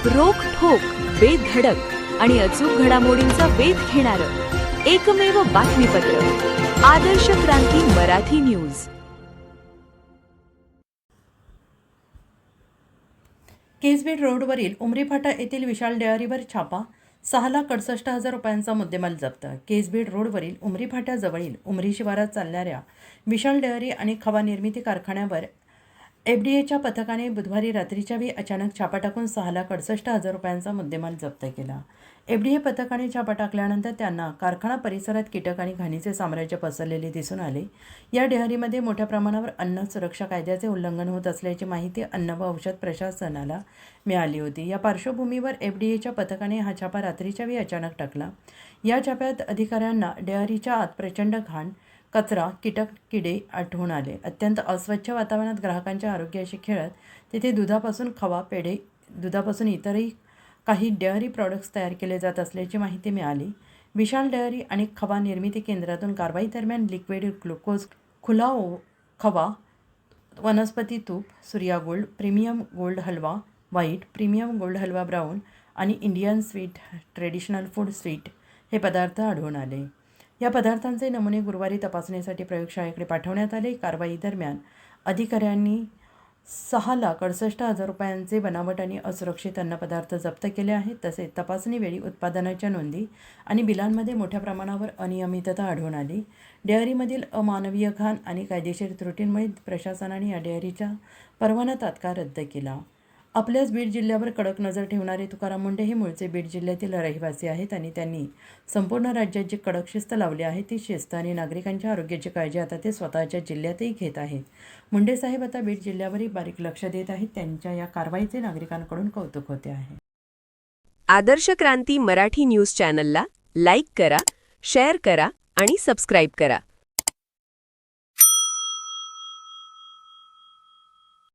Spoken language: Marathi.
रोखठोक, बेधडक आणि अचूक घडामोडींचा वेध घेणारं एकमेव बातमीपत्र आदर्श क्रांती मराठी न्यूज. केसबेट रोडवरील उमरी फाटा येथील विशाल डेअरीवर छापा. 6,68,000 रुपयांचा मुद्देमाल जप्त. केसबेट रोडवरील उमरी फाट्याजवळील उमरी शिवारात चालणाऱ्या विशाल डेअरी आणि खवा निर्मिती कारखान्यावर एफडीएच्या पथकाने बुधवारी रात्रीच्या वेळी अचानक छापा टाकून 6,68,000 रुपयांचा मुद्देमाल जप्त केला. एफडीए पथकाने छापा टाकल्यानंतर त्यांना कारखाना परिसरात कीटक आणि घाणीचे साम्राज्य पसरलेले दिसून आले. या डेअरीमध्ये मोठ्या प्रमाणावर अन्न सुरक्षा कायद्याचे उल्लंघन होत असल्याची माहिती अन्न व औषध प्रशासनाला मिळाली होती. या पार्श्वभूमीवर एफडीएच्या पथकाने हा छापा रात्रीच्या वेळी अचानक टाकला. या छाप्यात अधिकाऱ्यांना डेअरीच्या आत प्रचंड घाण, कचरा, कीटक, किडे आढळून आले. अत्यंत अस्वच्छ वातावरणात ग्राहकांच्या आरोग्याशी खेळत तेथे दुधापासून खवा, पेढे, दुधापासून इतरही काही डेअरी प्रॉडक्ट्स तयार केले जात असल्याची माहिती मिळाली. विशाल डेअरी आणि खवा निर्मिती केंद्रातून कारवाई दरम्यान लिक्विड ग्लुकोज, खुला खवा, वनस्पती तूप, सूर्या गोल्ड, प्रीमियम गोल्ड हलवा व्हाईट, प्रीमियम गोल्ड हलवा ब्राऊन आणि Indian sweet traditional food sweet हे पदार्थ आढळून आले. या पदार्थांचे नमुने गुरुवारी तपासणीसाठी प्रयोगशाळेकडे पाठवण्यात आले. कारवाई दरम्यान अधिकाऱ्यांनी 6,68,000 रुपयांचे बनावट आणि असुरक्षित अन्नपदार्थ जप्त केले आहेत. तसेच तपासणीवेळी उत्पादनाच्या नोंदी आणि बिलांमध्ये मोठ्या प्रमाणावर अनियमितता आढळून आली. डेअरीमधील अमानवीय घाण आणि कायदेशीर त्रुटींमुळे प्रशासनाने या डेअरीचा परवाना तात्काळ रद्द केला. आपल्याच बीड जिल्ह्यावर कडक नजर ठेवणारे तुकाराम मुंढे हे मूळचे बीड जिल्ह्यातील रहिवासी आहेत आणि त्यांनी संपूर्ण राज्यात जी कडक शिस्त लावली आहे ती शिस्त आणि नागरिकांच्या आरोग्याची काळजी आता ते स्वतःच्या जिल्ह्यातही घेत आहेत. मुंढे साहेब आता बीड जिल्ह्यावरही बारीक लक्ष देत आहेत. त्यांच्या या कारवाईचे नागरिकांकडून कौतुक होते आहे. आदर्श क्रांती मराठी न्यूज चॅनलला लाईक करा, शेअर करा आणि सबस्क्राईब करा.